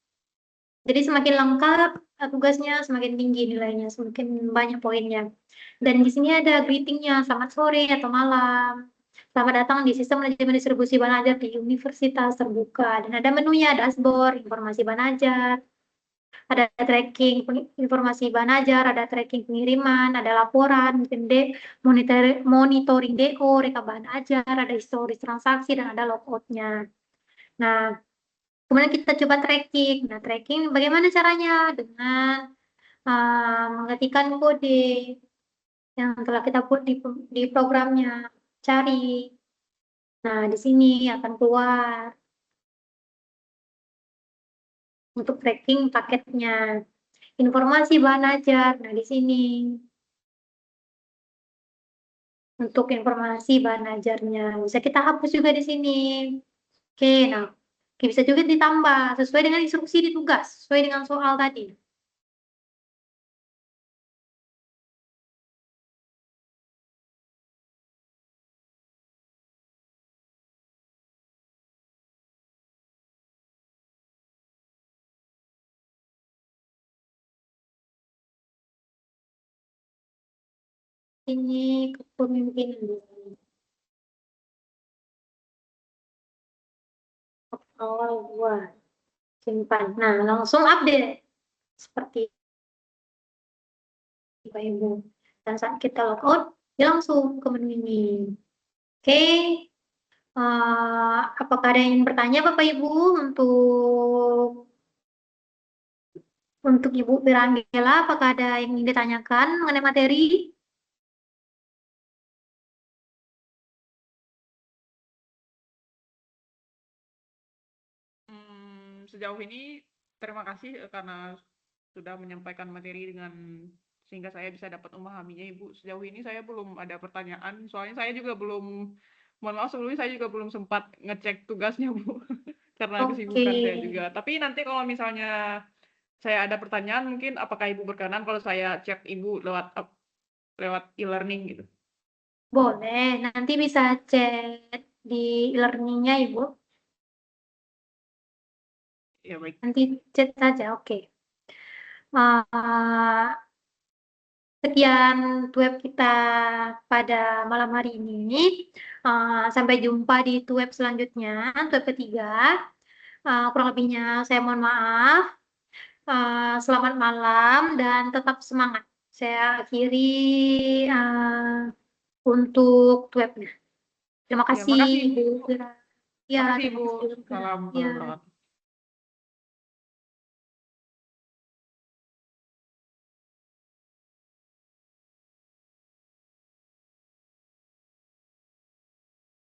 Jadi semakin lengkap tugasnya, semakin tinggi nilainya, semakin banyak poinnya. Dan di sini ada greeting-nya, selamat sore atau malam. Selamat datang di sistem manajemen distribusi bahan ajar di Universitas Terbuka. Dan ada menunya, dashboard, informasi bahan ajar, ada tracking informasi bahan ajar, ada tracking pengiriman, ada laporan, monitoring DO, reka bahan ajar, ada historis transaksi, dan ada logoutnya. Nah, kemudian kita coba tracking. Nah, tracking bagaimana caranya? Dengan mengetikkan kode yang telah kita buat di programnya. Cari. Nah, di sini akan keluar untuk tracking paketnya. Informasi bahan ajar. Nah, di sini untuk informasi bahan ajarnya. Bisa kita hapus juga di sini. Oke, nah, oke, bisa juga ditambah sesuai dengan instruksi di tugas, sesuai dengan soal tadi. Ini kepemimpinan. Awal 2. Simpan. Nah, langsung update. Seperti Bapak Ibu. Dan saat kita logout, dia langsung ke menu ini. Oke. Apakah ada yang ingin bertanya Bapak Ibu untuk Ibu Birangela? Apakah ada yang ingin ditanyakan mengenai materi? Sejauh ini terima kasih karena sudah menyampaikan materi dengan sehingga saya bisa dapat memahaminya, Ibu. Sejauh ini saya belum ada pertanyaan, soalnya saya juga belum, mohon maaf sebelumnya saya juga belum sempat ngecek tugasnya, Bu, karena kesibukan saya juga. Tapi nanti kalau misalnya saya ada pertanyaan, mungkin apakah Ibu berkenan kalau saya chat Ibu lewat e-learning gitu? Boleh, nanti bisa chat di e-learning-nya Ibu. Ya baik. Nanti chat saja, oke. Sekian web kita pada malam hari ini. Sampai jumpa di web selanjutnya, web ketiga. Kurang lebihnya saya mohon maaf. Selamat malam dan tetap semangat. Saya akhiri untuk webnya. Terima Ya, kasih, makasih, Bu. Ibu. Ya, Makasih, terima Ibu. kasih, Bu. Salam Ya. berangkat.